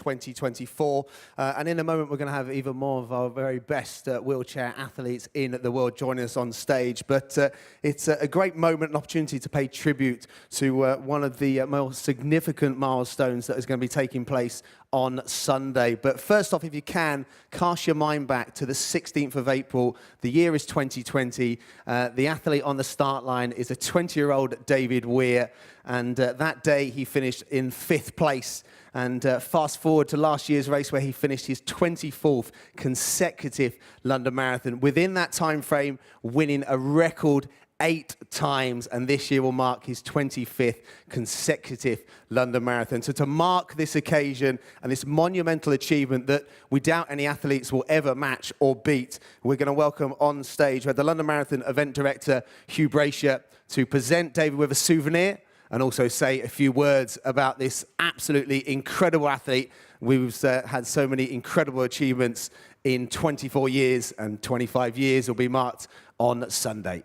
2024. And in a moment, we're going to have even more of our very best wheelchair athletes in the world joining us on stage. But it's a great moment, an opportunity to pay tribute to one of the most significant milestones that is going to be taking place on Sunday. But first off, if you can, cast your mind back to the 16th of April. The year is 2020. The athlete on the start line is a 20-year-old David Weir. And that day, he finished in 5th place. And fast forward to last year's race where he finished his 24th consecutive London Marathon. Within that time frame, winning a record 8 times, and this year will mark his 25th consecutive London Marathon. So to mark this occasion and this monumental achievement that we doubt any athletes will ever match or beat, we're going to welcome on stage the London Marathon event director, Hugh Brasher, to present David with a souvenir and also say a few words about this absolutely incredible athlete. We've had so many incredible achievements in 24 years, and 25 years will be marked on Sunday.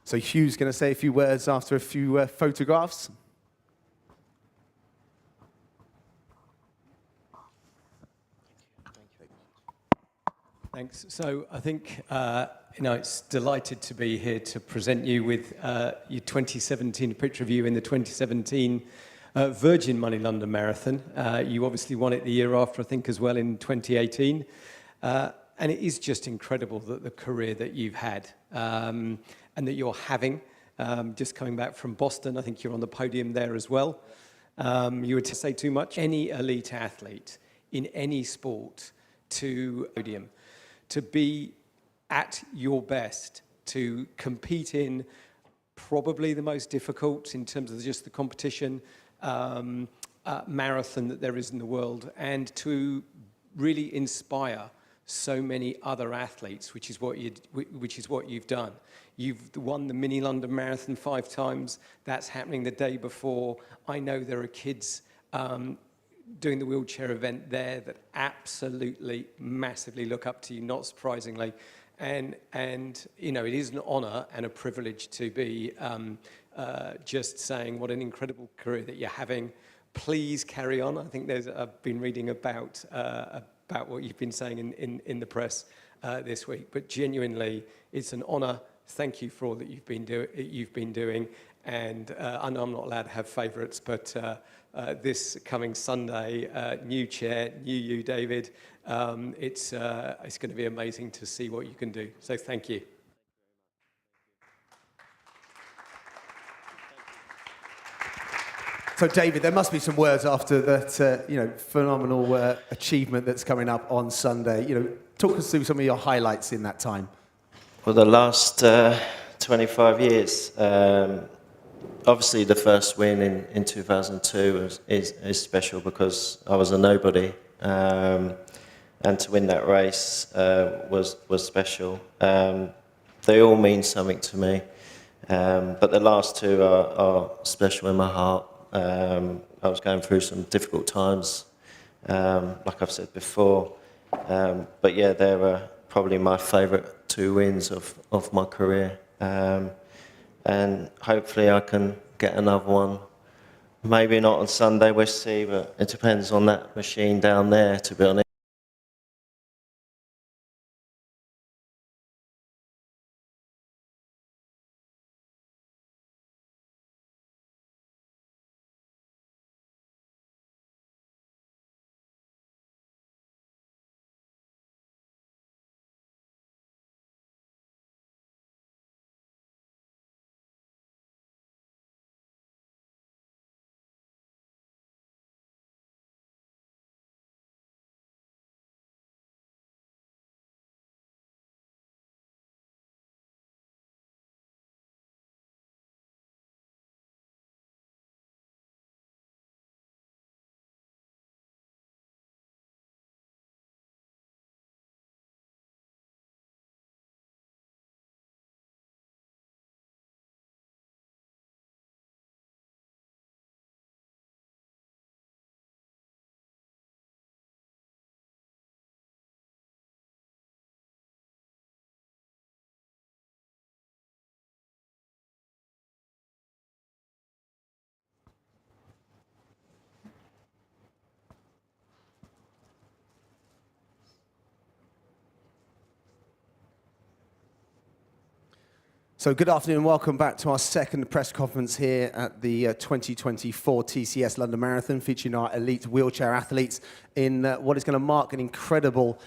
So Hugh's going to say a few words after a few photographs. Thanks. So I think it's delighted to be here to present you with your 2017, a picture of you in the 2017 Virgin Money London Marathon. You obviously won it the year after, I think, as well in 2018. And it is just incredible that the career that you've had and that you're having. Just coming back from Boston, I think you're on the podium there as well. You were to say too much. Any elite athlete in any sport to podium, to be at your best, to compete in probably the most difficult in terms of just the competition marathon that there is in the world, and to really inspire so many other athletes, which is what you've done. You've won the Mini London Marathon 5 times. That's happening the day before. I know there are kids doing the wheelchair event there that absolutely massively look up to you, not surprisingly. And you know, it is an honor and a privilege to be just saying what an incredible career that you're having. Please carry on. I think I've been reading about what you've been saying in the press this week, but genuinely, it's an honor. Thank you for all that you've been doing. And I know I'm not allowed to have favourites, but this coming Sunday, new chair, new you, David. It's going to be amazing to see what you can do. So thank you. So David, there must be some words after that, phenomenal achievement that's coming up on Sunday. Talk us through some of your highlights in that time. Well, the last 25 years. Obviously, the first win in 2002 is special because I was a nobody, and to win that race was special. They all mean something to me, but the last 2 are special in my heart. I was going through some difficult times, like I've said before, but yeah, they were probably my favourite 2 wins of my career. And hopefully I can get another one. Maybe not on Sunday, we'll see, but it depends on that machine down there, to be honest. So good afternoon and welcome back to our second press conference here at the 2024 TCS London Marathon, featuring our elite wheelchair athletes in what is going to mark an incredible,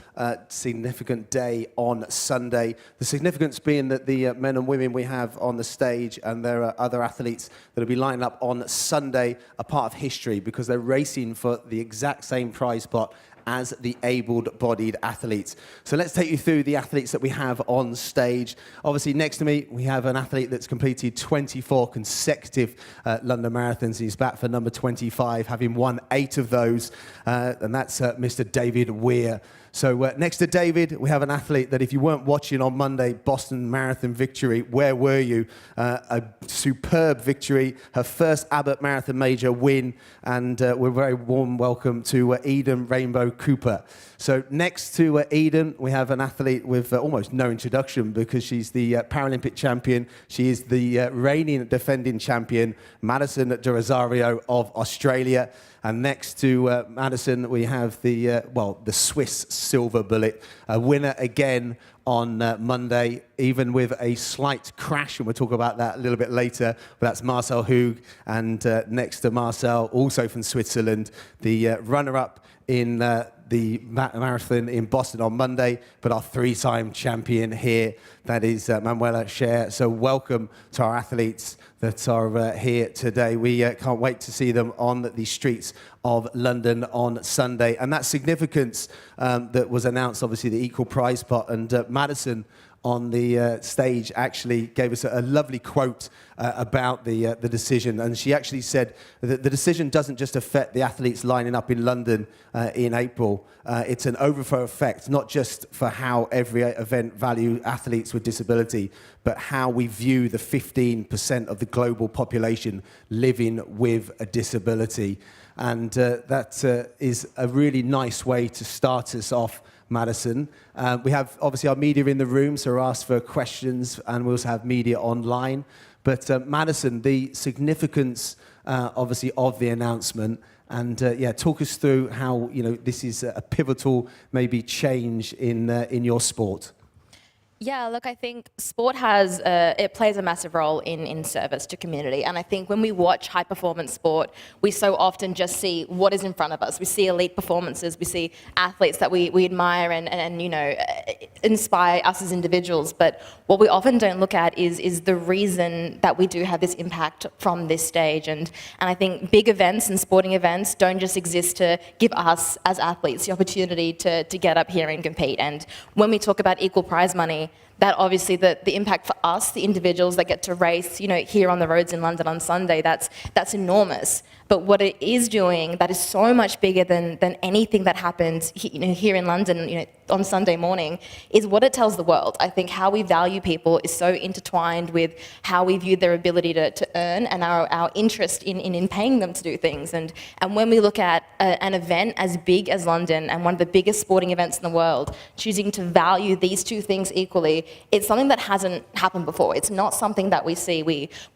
significant day on Sunday. The significance being that the men and women we have on the stage, and there are other athletes that will be lining up on Sunday, are part of history because they're racing for the exact same prize pot as the able-bodied athletes. So let's take you through the athletes that we have on stage. Obviously, next to me, we have an athlete that's completed 24 consecutive London Marathons. He's back for number 25, having won 8 of those, and that's Mr. David Weir. So next to David, we have an athlete that if you weren't watching on Monday, Boston Marathon victory, where were you? A superb victory, her first Abbott Marathon major win, and we're very warm welcome to Eden Rainbow-Cooper. So next to Eden, we have an athlete with almost no introduction because she's the Paralympic champion. She is the reigning defending champion, Madison de Rozario of Australia. And next to Madison, we have the Swiss silver bullet, a winner again on Monday, even with a slight crash, and we'll talk about that a little bit later. But that's Marcel Hug, and next to Marcel, also from Switzerland, the runner-up in the marathon in Boston on Monday, but our 3-time champion here, that is Manuela Schär. So welcome to our athletes that are here today. We can't wait to see them on the streets of London on Sunday. And that significance that was announced, obviously, the equal prize pot, and Madison on the stage actually gave us a lovely quote about the decision. And she actually said that the decision doesn't just affect the athletes lining up in London in April. It's an overflow effect, not just for how every event value athletes with disability, but how we view the 15% of the global population living with a disability. And that is a really nice way to start us off, Madison. We have obviously our media in the room, so we're asked for questions, and we also have media online. But Madison, the significance obviously of the announcement, and talk us through how this is a pivotal maybe change in your sport. Yeah, look, I think sport it plays a massive role in service to community. And I think when we watch high performance sport, we so often just see what is in front of us. We see elite performances, we see athletes that we admire and inspire us as individuals. But what we often don't look at is the reason that we do have this impact from this stage. And I think big events and sporting events don't just exist to give us as athletes the opportunity to get up here and compete. And when we talk about equal prize money, that obviously the impact for us, the individuals that get to race, here on the roads in London on Sunday, that's enormous. But what it is doing that is so much bigger than anything that happens here in London on Sunday morning is what it tells the world. I think how we value people is so intertwined with how we view their ability to earn and our interest in paying them to do things. And when we look at an event as big as London and one of the biggest sporting events in the world, choosing to value these two things equally, it's something that hasn't happened before. It's not something that we see.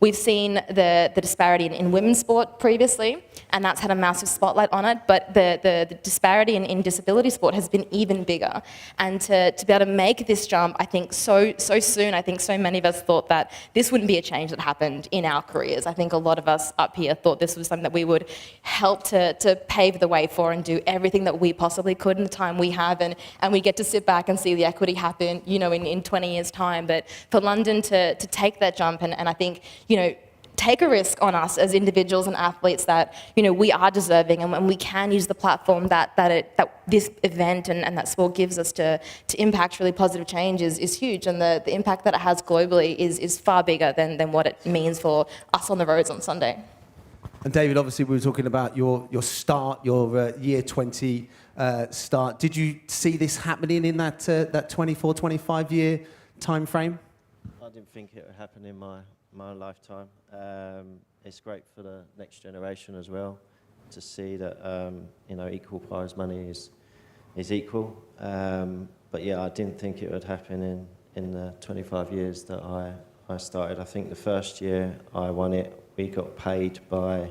We've seen the disparity in women's sport previously, and that's had a massive spotlight on it, but the disparity in disability sport has been even bigger. And to be able to make this jump, I think so soon, I think so many of us thought that this wouldn't be a change that happened in our careers. I think a lot of us up here thought this was something that we would help to pave the way for and do everything that we possibly could in the time we have, and we get to sit back and see the equity happen, in 20 years' time. But for London to take that jump and I think, take a risk on us as individuals and athletes that we are deserving, and we can use the platform that this event and that sport gives us to impact really positive change is huge, and the impact that it has globally is far bigger than what it means for us on the roads on Sunday. And David, obviously we were talking about your start, your year 20 start. Did you see this happening in that 24, 25 year time frame? I didn't think it would happen in my lifetime. It's great for the next generation as well to see that equal prize money is equal. But yeah, I didn't think it would happen in the 25 years that I started. I think the first year I won it, we got paid by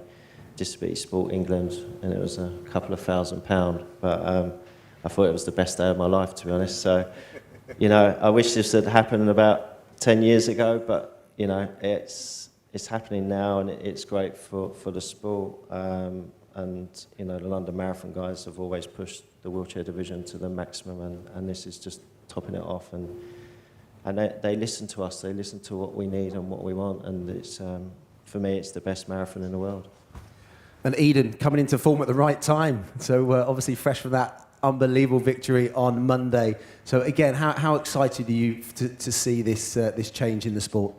Disability Sport England, and it was a couple of £1,000. But I thought it was the best day of my life, to be honest. So, I wish this had happened about 10 years ago, but you know, it's happening now, and it's great for the sport. And you know, the London Marathon guys have always pushed the wheelchair division to the maximum, and this is just topping it off. And they listen to us. They listen to what we need and what we want, and it's for me, it's the best marathon in the world. And Eden coming into form at the right time. So obviously fresh from that unbelievable victory on Monday. So again, how excited are you to see this change in the sport?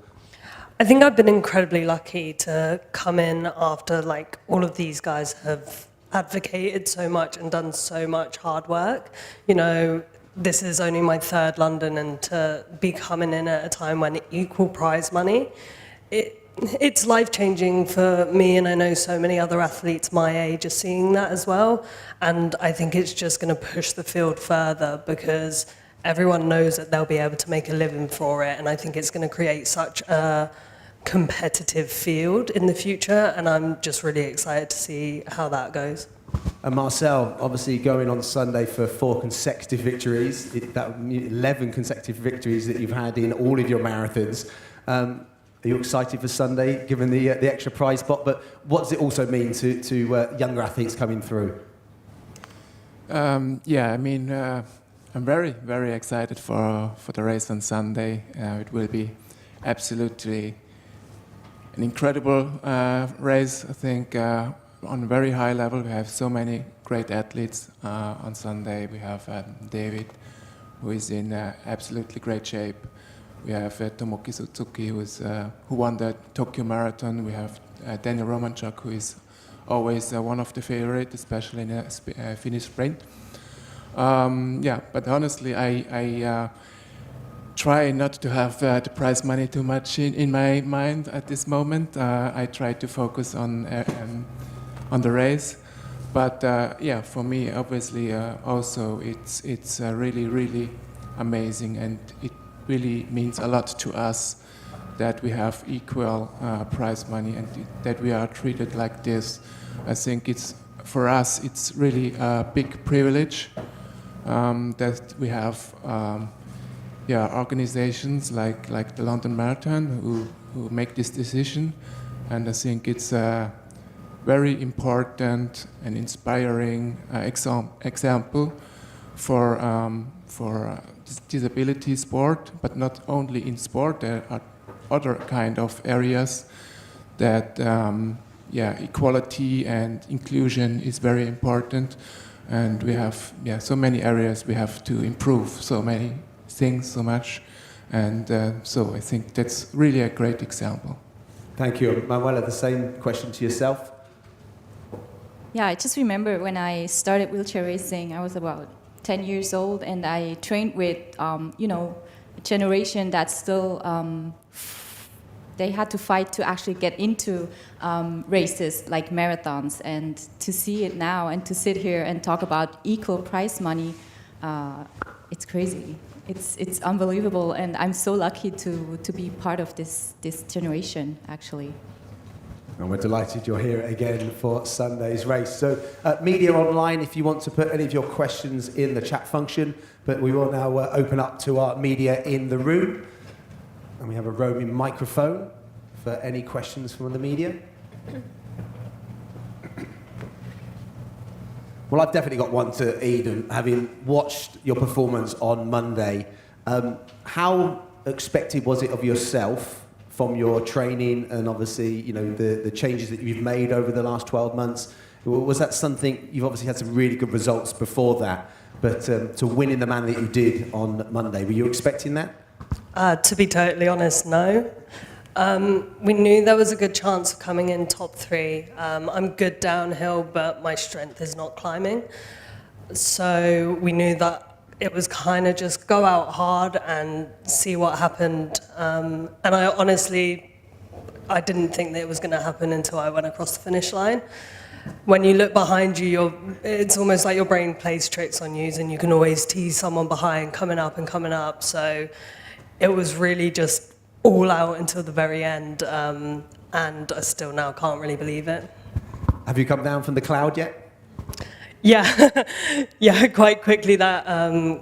I think I've been incredibly lucky to come in after like all of these guys have advocated so much and done so much hard work. You know, this is only my third London, and to be coming in at a time when equal prize money, it's life-changing for me, and I know so many other athletes my age are seeing that as well. And I think it's just going to push the field further, because everyone knows that they'll be able to make a living for it, and I think it's going to create such a competitive field in the future, and I'm just really excited to see how that goes. And Marcel, obviously going on Sunday for 4 consecutive victories, 11 consecutive victories that you've had in all of your marathons. Are you excited for Sunday, given the extra prize pot? But what does it also mean to younger athletes coming through? Yeah, I mean, I'm very, very excited for the race on Sunday. It will be absolutely an incredible race, I think, on a very high level. We have so many great athletes on Sunday. We have David, who is in absolutely great shape. We have Tomoki Suzuki, who won the Tokyo Marathon. We have Daniel Romanchuk, who is always one of the favorites, especially in the Finnish sprint. Yeah, but honestly, I try not to have the prize money too much in my mind at this moment. I try to focus on the race. But yeah, for me, obviously, also it's really, really amazing, and it really means a lot to us that we have equal prize money and that we are treated like this. I think for us, it's really a big privilege that we have organizations like the London Marathon who make this decision, and I think it's a very important and inspiring example for disability sport, but not only in sport. There are other kind of areas that equality and inclusion is very important, and we have so many areas we have to improve, so many things, so much, and so I think that's really a great example. Thank you. Manuela, the same question to yourself. Yeah, I just remember when I started wheelchair racing, I was about 10 years old, and I trained with, a generation that still, they had to fight to actually get into races like marathons. And to see it now and to sit here and talk about equal prize money, it's crazy. It's unbelievable, and I'm so lucky to be part of this generation, actually. And we're delighted you're here again for Sunday's race. So, media online, if you want to put any of your questions in the chat function, but we will now open up to our media in the room. And we have a roaming microphone for any questions from the media. Well, I've definitely got one to Eden, having watched your performance on Monday. How expected was it of yourself from your training and obviously, the changes that you've made over the last 12 months? Was that something, you've obviously had some really good results before that, but to win in the manner that you did on Monday, were you expecting that? To be totally honest, no. We knew there was a good chance of coming in top 3. I'm good downhill, but my strength is not climbing. So we knew that it was kind of just go out hard and see what happened. And I didn't think that it was going to happen until I went across the finish line. When you look behind you, it's almost like your brain plays tricks on you, and you can always tease someone behind coming up. So it was really just all out until the very end, and I still now can't really believe it. Have you come down from the cloud yet? Yeah, yeah, quite quickly that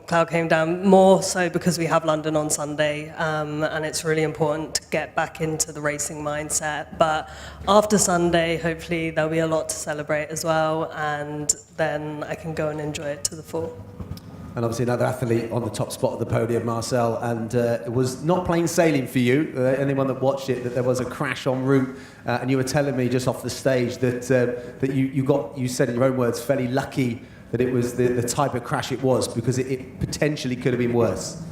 cloud came down, more so because we have London on Sunday, and it's really important to get back into the racing mindset. But after Sunday, hopefully there'll be a lot to celebrate as well, and then I can go and enjoy it to the full. And obviously another athlete on the top spot of the podium, Marcel, and it was not plain sailing for you. Anyone that watched it, that there was a crash en route, and you were telling me just off the stage that you said in your own words, fairly lucky that it was the type of crash it was, because it potentially could have been worse.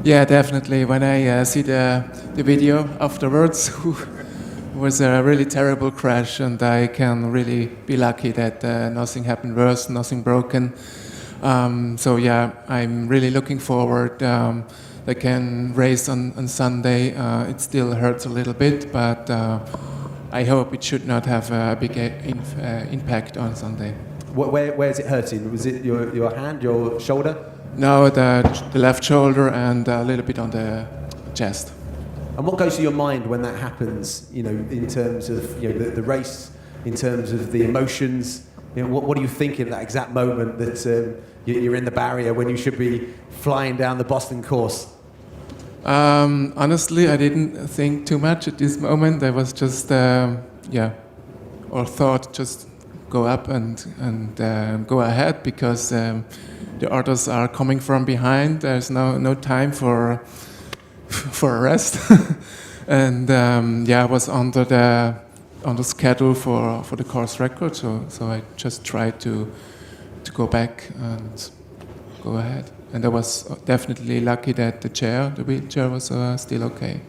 Yeah, definitely. When I see the video afterwards, it was a really terrible crash, and I can really be lucky that nothing happened worse, nothing broken. So yeah, I'm really looking forward. I can race on Sunday. It still hurts a little bit, but I hope it should not have a big impact on Sunday. Where is it hurting? Was it your hand, your shoulder? No, the left shoulder and a little bit on the chest. And what goes through your mind when that happens, in terms of the race, in terms of the emotions? What are you thinking at that exact moment that you're in the barrier when you should be flying down the Boston course? Honestly, I didn't think too much at this moment. I was just, or thought just go up and go ahead, because the others are coming from behind. There's no time for a rest. And I was on the schedule for the course record, so I just tried to go back and go ahead. And I was definitely lucky that the wheelchair was still okay.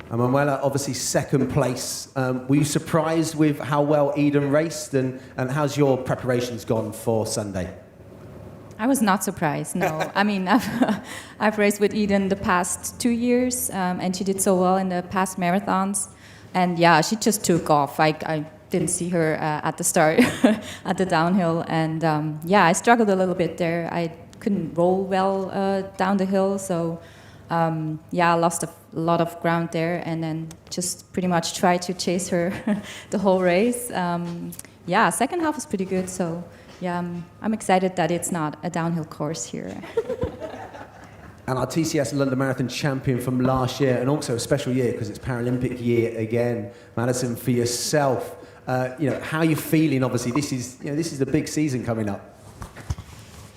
And Manuela, obviously second place. Were you surprised with how well Eden raced, and how's your preparations gone for Sunday? I was not surprised, no. I mean, I've raced with Eden the past 2 years, and she did so well in the past marathons. And yeah, she just took off. I didn't see her at the start, at the downhill. And I struggled a little bit there. I couldn't roll well down the hill. So I lost a lot of ground there, and then just pretty much tried to chase her the whole race. Second half was pretty good. So yeah, I'm excited that it's not a downhill course here. And our TCS London Marathon champion from last year, and also a special year because it's Paralympic year again. Madison, for yourself, how are you feeling? Obviously, this is the big season coming up.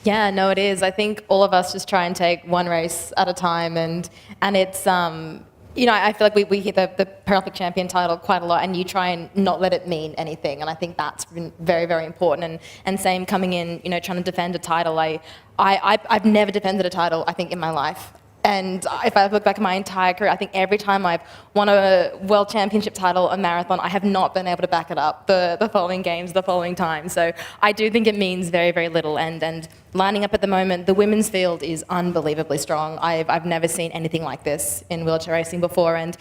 Yeah, no, it is. I think all of us just try and take one race at a time, and it's I feel like we hear the Paralympic champion title quite a lot, and you try and not let it mean anything, and I think that's been very, very important. And same coming in, trying to defend a title. I've never defended a title, I think, in my life. And if I look back at my entire career, I think every time I've won a world championship title, a marathon, I have not been able to back it up the following games, the following time. So I do think it means very, very little. And lining up at the moment, the women's field is unbelievably strong. I've never seen anything like this in wheelchair racing before. And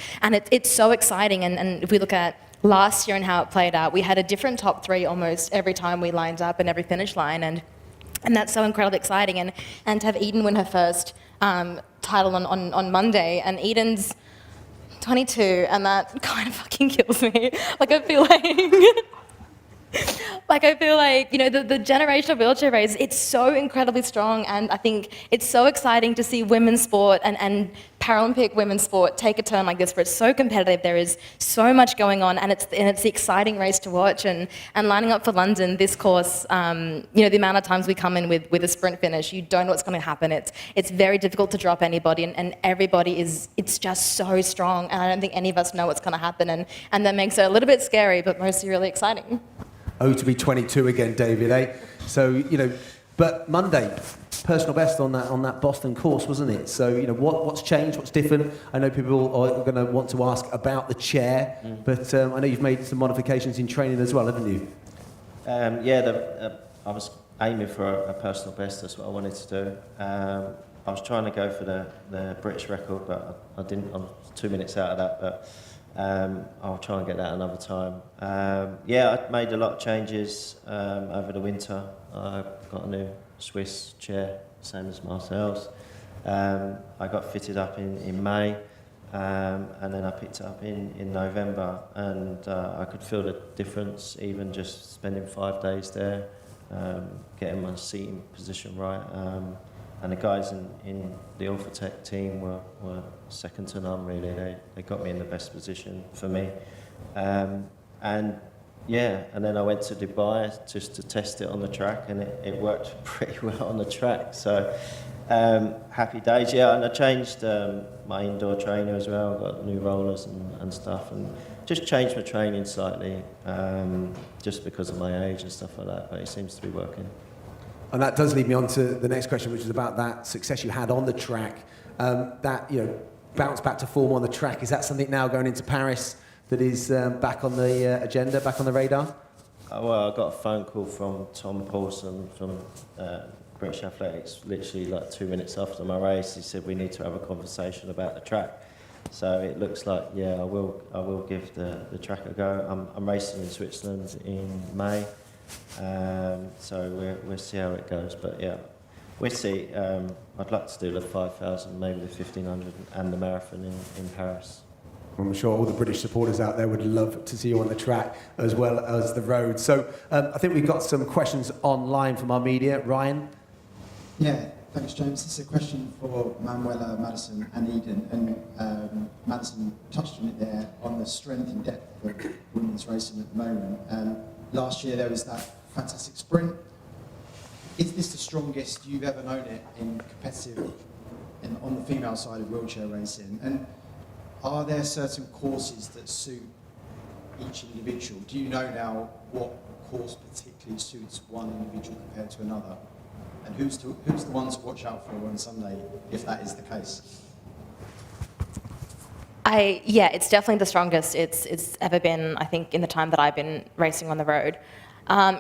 it's so exciting. And if we look at last year and how it played out, we had a different top three almost every time we lined up and every finish line. And that's so incredibly exciting. And to have Eden win her first title on Monday, and Eden's 22, and that kind of fucking kills me. I feel like, the generation of wheelchair racers, it's so incredibly strong, and I think it's so exciting to see women's sport and Paralympic women's sport take a turn like this, where it's so competitive. There is so much going on, and it's the exciting race to watch. And lining up for London, this course, the amount of times we come in with a sprint finish, you don't know what's going to happen. It's very difficult to drop anybody, and everybody it's just so strong, and I don't think any of us know what's going to happen, and that makes it a little bit scary, but mostly really exciting. Oh, to be 22 again, David, eh? So, but Monday, personal best on that Boston course, wasn't it? So, what's changed, what's different? I know people are going to want to ask about the chair, but I know you've made some modifications in training as well, haven't you? I was aiming for a personal best. That's what I wanted to do. I was trying to go for the British record, but I didn't. I'm 2 minutes out of that, but I'll try and get that another time. I made a lot of changes over the winter. I got a new Swiss chair, same as Marcel's. I got fitted up in May, and then I picked it up in November, and I could feel the difference even just spending 5 days there. getting my seating position right. And the guys in the Orthotech team were second to none, really. They got me in the best position for me. And then I went to Dubai just to test it on the track, and it worked pretty well on the track. So happy days, yeah. And I changed my indoor trainer as well, got new rollers and stuff, and just changed my training slightly, just because of my age and stuff like that, but it seems to be working. And that does lead me on to the next question, which is about that success you had on the track. That, bounce back to form on the track, is that something now going into Paris that is back on the agenda, back on the radar? Well, I got a phone call from Tom Paulson from British Athletics literally like 2 minutes after my race. He said we need to have a conversation about the track. So it looks like, yeah, I will give the track a go. I'm racing in Switzerland in May. So we'll see how it goes, but yeah, we'll see. I'd like to do the 5,000, maybe the 1,500 and the marathon in Paris. I'm sure all the British supporters out there would love to see you on the track as well as the road. So I think we've got some questions online from our media. Ryan? Yeah, thanks, James. It's a question for Manuela, Madison and Eden. And Madison touched on it there, on the strength and depth of women's racing at the moment. Last year there was that fantastic sprint. Is this the strongest you've ever known it in competitive, on the female side of wheelchair racing? And are there certain courses that suit each individual? Do you know now what course particularly suits one individual compared to another? And who's the one to watch out for on Sunday, if that is the case? It's definitely the strongest it's ever been, I think, in the time that I've been racing on the road.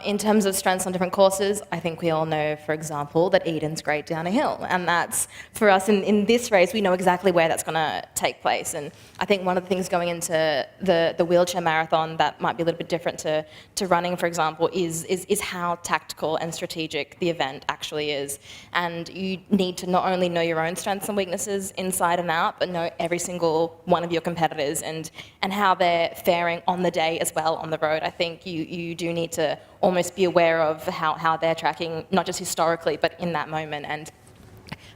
In terms of strengths on different courses, I think we all know, for example, that Eden's great down a hill. And that's, for us in this race, we know exactly where that's going to take place. And I think one of the things going into the wheelchair marathon that might be a little bit different to running, for example, is how tactical and strategic the event actually is. And you need to not only know your own strengths and weaknesses inside and out, but know every single one of your competitors and how they're faring on the day as well on the road. I think you do need to almost be aware of how they're tracking, not just historically, but in that moment. And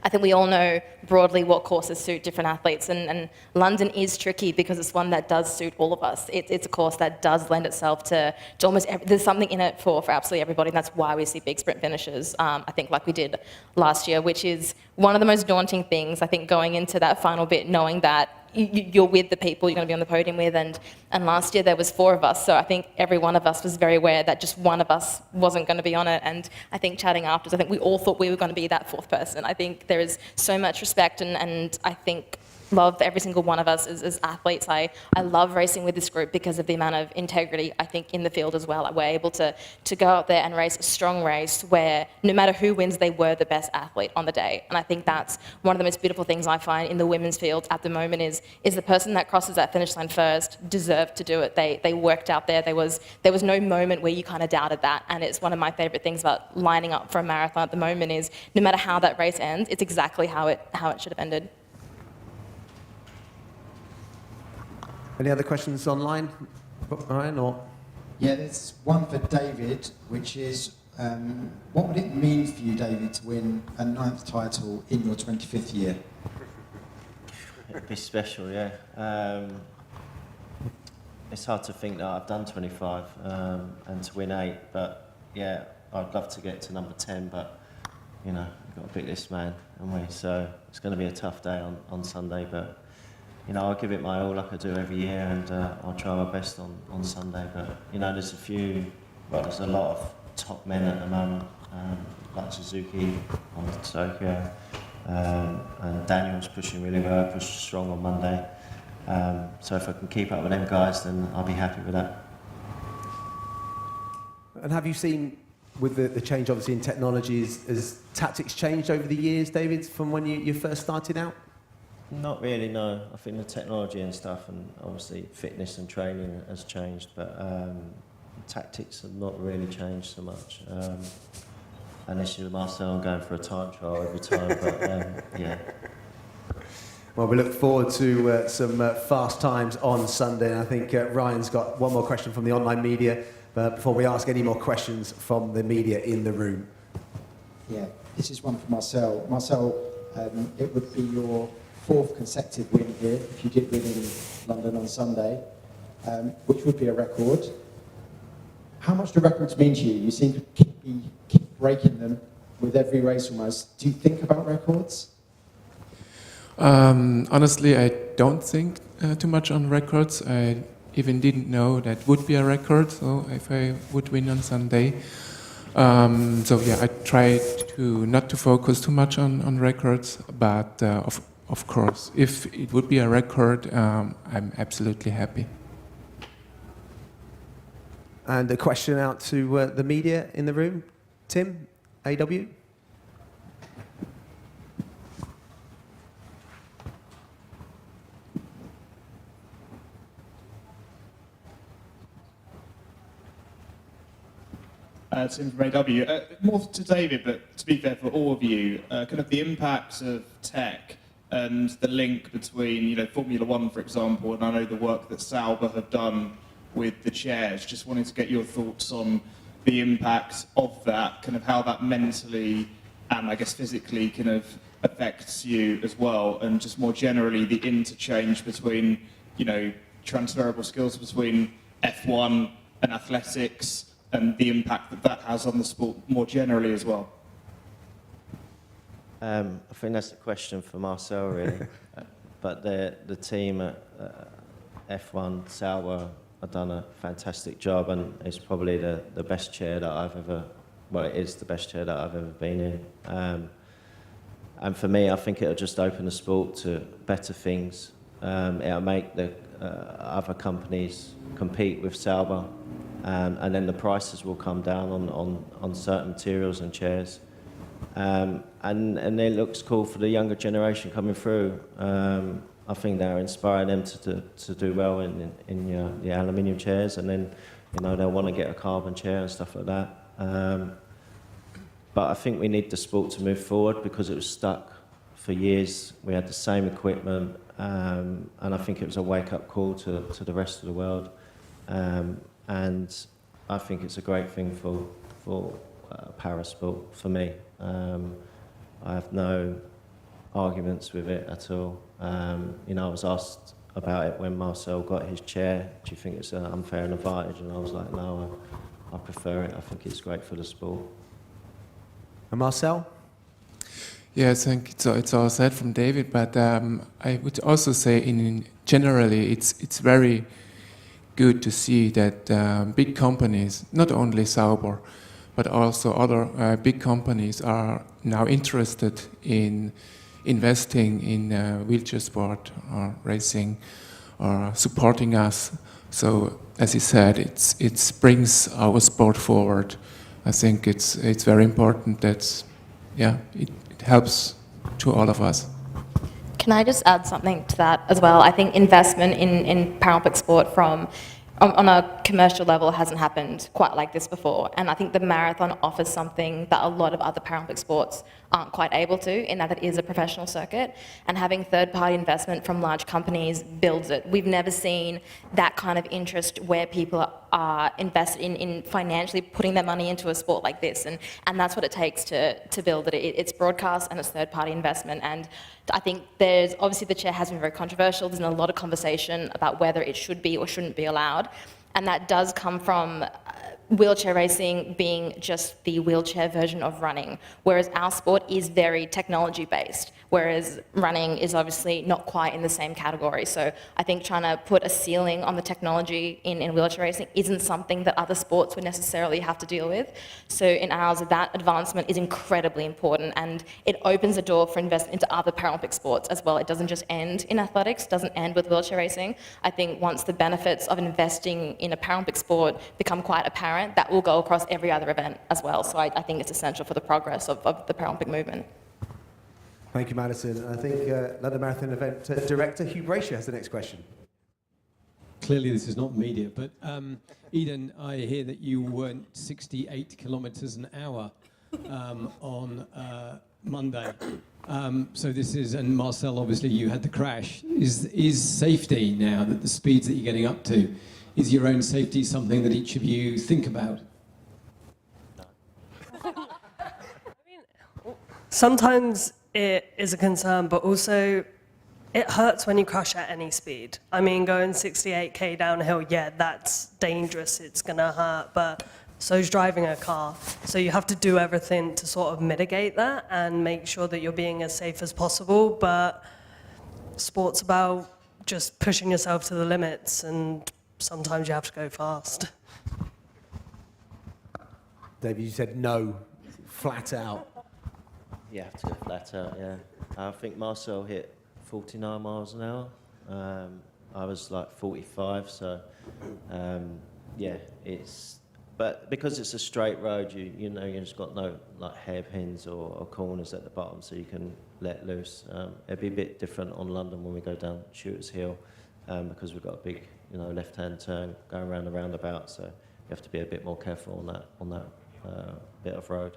I think we all know broadly what courses suit different athletes, and London is tricky because it's one that does suit all of us. It's a course that does lend itself to almost there's something in it for absolutely everybody, and that's why we see big sprint finishes, I think, like we did last year, which is one of the most daunting things, I think, going into that final bit, knowing that you're with the people you're going to be on the podium with, and last year there was 4 of us, so I think every one of us was very aware that just one of us wasn't going to be on it. And I think chatting afterwards, I think we all thought we were going to be that 4th person. I think there is so much respect and I think love every single one of us as athletes. I love racing with this group because of the amount of integrity, I think, in the field as well. We're able to go out there and race a strong race where no matter who wins, they were the best athlete on the day. And I think that's one of the most beautiful things I find in the women's field at the moment is the person that crosses that finish line first deserved to do it. They worked out there. There was no moment where you kind of doubted that. And it's one of my favorite things about lining up for a marathon at the moment is no matter how that race ends, it's exactly how it should have ended. Any other questions online, Ryan? Or? Yeah, there's one for David, which is, what would it mean for you, David, to win a 9th title in your 25th year? It'd be special, yeah. It's hard to think that I've done 25 and to win 8, but yeah, I'd love to get to number 10, but we've got to beat this man, haven't we? So it's going to be a tough day on Sunday, but I'll give it my all like I do every year, and I'll try my best on Sunday. But there's there's a lot of top men at the moment, like Suzuki on Tokyo, and Daniel's pushing really well, pushed strong on Monday. So if I can keep up with them guys, then I'll be happy with that. And have you seen, with the change obviously in technologies, has tactics changed over the years, David, from when you first started out? Not really, no. I think the technology and stuff, and obviously fitness and training has changed, but tactics have not really changed so much. Unless you're Marcel going for a time trial every time, but yeah. Well, we look forward to some fast times on Sunday, and I think Ryan's got one more question from the online media before we ask any more questions from the media in the room. Yeah, this is one for Marcel. Marcel, it would be your 4th consecutive win here if you did win in London on Sunday, which would be a record. How much do records mean to you? You seem to keep breaking them with every race almost. Do you think about records? Honestly, I don't think too much on records. I even didn't know that would be a record, so if I would win on Sunday. So yeah, I try to not to focus too much on records, but of course, if it would be a record, I'm absolutely happy. And a question out to the media in the room. Tim, AW? Tim from AW. More to David, but to be fair for all of you, kind of the impacts of tech and the link between, Formula One, for example, and I know the work that Sauber have done with the chairs. Just wanted to get your thoughts on the impact of that, kind of how that mentally and I guess physically kind of affects you as well, and just more generally the interchange between, transferable skills between F1 and athletics, and the impact that that has on the sport more generally as well. I think that's a question for Marcel, really. But the team at F1, Sauber, have done a fantastic job, and it's probably the best chair that I've ever, it is the best chair that I've ever been in. And for me, I think it'll just open the sport to better things. It'll make the other companies compete with Sauber, and then the prices will come down on certain materials and chairs. And it looks cool for the younger generation coming through. I think they're inspiring them to do well in the aluminium chairs, and then they'll want to get a carbon chair and stuff like that. But I think we need the sport to move forward because it was stuck for years. We had the same equipment, and I think it was a wake-up call to the rest of the world. And I think it's a great thing for parasport for me. I have no arguments with it at all. I was asked about it when Marcel got his chair. Do you think it's an unfair advantage? And I was like, no, I prefer it. I think it's great for the sport. And Marcel? Yeah, I think it's all said from David, but I would also say generally it's very good to see that big companies, not only Sauber, but also other big companies are now interested in investing in wheelchair sport or racing or supporting us. So, as he said, it brings our sport forward. I think it's very important that, it helps to all of us. Can I just add something to that as well? I think investment in Paralympic sport on a commercial level hasn't happened quite like this before. And I think the marathon offers something that a lot of other Paralympic sports aren't quite able to, in that it is a professional circuit. And having third-party investment from large companies builds it. We've never seen that kind of interest where people are invested in financially putting their money into a sport like this. And that's what it takes to build it. It's broadcast and it's third-party investment. And I think there's, obviously the chair has been very controversial. There's been a lot of conversation about whether it should be or shouldn't be allowed. And that does come from wheelchair racing being just the wheelchair version of running, whereas our sport is very technology-based, whereas running is obviously not quite in the same category. So I think trying to put a ceiling on the technology in wheelchair racing isn't something that other sports would necessarily have to deal with. So in ours, that advancement is incredibly important, and it opens the door for investment into other Paralympic sports as well. It doesn't just end in athletics, doesn't end with wheelchair racing. I think once the benefits of investing in a Paralympic sport become quite apparent, that will go across every other event as well. So I think it's essential for the progress of the Paralympic movement. Thank you, Madison. I think London Marathon event director Hugh Brasher has the next question. Clearly this is not media, but Eden, I hear that you went 68 kilometres an hour on Monday. So this is, and Marcel, obviously you had the crash. Is safety now, that the speeds that you're getting up to, is your own safety something that each of you think about? Sometimes it is a concern, but also it hurts when you crash at any speed. I mean, going 68k downhill, yeah, that's dangerous, it's gonna hurt, but so's driving a car. So you have to do everything to sort of mitigate that and make sure that you're being as safe as possible, but sport's about just pushing yourself to the limits, and sometimes you have to go fast. David, you said no, flat out. You have to go flat out, yeah. I think Marcel hit 49 miles an hour. I was like 45, so yeah, but because it's a straight road, you know you've just got no like hairpins or corners at the bottom, so you can let loose. It'd be a bit different on London when we go down Shooters Hill, because we've got a big, left-hand turn going around the roundabout, so you have to be a bit more careful on that bit of road.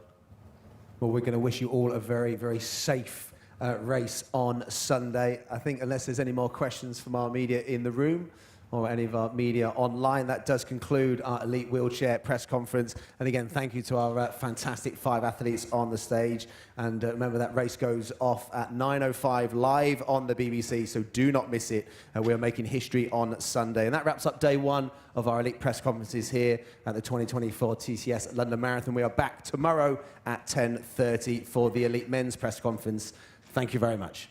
Well, we're going to wish you all a very, very safe race on Sunday. I think unless there's any more questions from our media in the room or any of our media online, that does conclude our Elite Wheelchair press conference. And again, thank you to our fantastic 5 athletes on the stage. And remember, that race goes off at 9:05 live on the BBC, so do not miss it. We're making history on Sunday. And that wraps up day 1 of our Elite press conferences here at the 2024 TCS London Marathon. We are back tomorrow at 10:30 for the Elite men's press conference. Thank you very much.